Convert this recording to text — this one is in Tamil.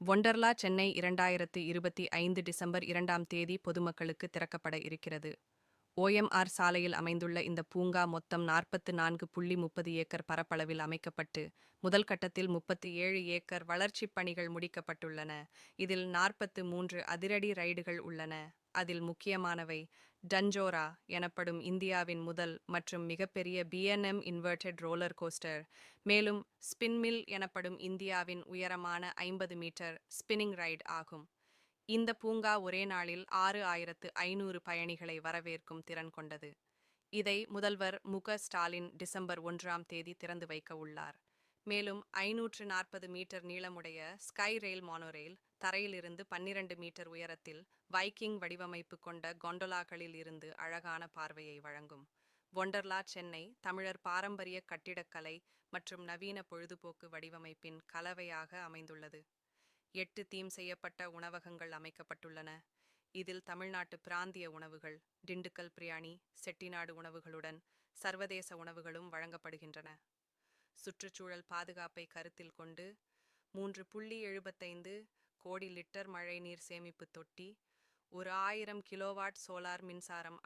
ஒண்டர்லா சென்னை 2025 டிசம்பர் 2ஆம் தேதி பொதுமக்களுக்கு திறக்கப்பட இருக்கிறது. OMR சாலையில் அமைந்துள்ள இந்த பூங்கா மொத்தம் 44.30 ஏக்கர் பரப்பளவில் அமைக்கப்பட்டு, முதல் கட்டத்தில் 37 ஏக்கர் வளர்ச்சிப் பணிகள் முடிக்கப்பட்டுள்ளன. இதில் 43 அதிரடி ரைடுகள் உள்ளன. அதில் முக்கியமானவை டஞ்சோரா எனப்படும் இந்தியாவின் முதல் மற்றும் மிகப்பெரிய B&M இன்வெர்டட் ரோலர் கோஸ்டர், மேலும் ஸ்பின்மில் எனப்படும் இந்தியாவின் உயரமான 50 மீட்டர் ஸ்பின்னிங் ரைட் ஆகும். இந்த பூங்கா ஒரே நாளில் 6,500 பயணிகளை வரவேற்கும் திறன் கொண்டது. இதை முதல்வர் மு.க.ஸ்டாலின் டிசம்பர் 1ஆம் தேதி திறந்து வைக்க உள்ளார். மேலும் 540 மீட்டர் நீளமுடைய ஸ்கை ரெயில் மோனோரெயில் தரையிலிருந்து 12 மீட்டர் உயரத்தில் வைக்கிங் வடிவமைப்பு கொண்ட கொண்டோலாக்களில் இருந்து அழகான பார்வையை வழங்கும். ஒண்டர்லா சென்னை தமிழர் பாரம்பரிய கட்டிடக்கலை மற்றும் நவீன பொழுதுபோக்கு வடிவமைப்பின் கலவையாக அமைந்துள்ளது. 8 தீம் செய்யப்பட்ட உணவகங்கள் அமைக்கப்பட்டுள்ளன. இதில் தமிழ்நாட்டு பிராந்திய உணவுகள், திண்டுக்கல் பிரியாணி, செட்டிநாடு உணவுகளுடன் சர்வதேச உணவுகளும் வழங்கப்படுகின்றன. சுற்றுச்சூழல் பாதுகாப்பை கருத்தில் கொண்டு 3.75 கோடி லிட்டர் மழைநீர் சேமிப்பு தொட்டி, ஒரு 1000 கிலோவாட் சோலார் மின்சாரம்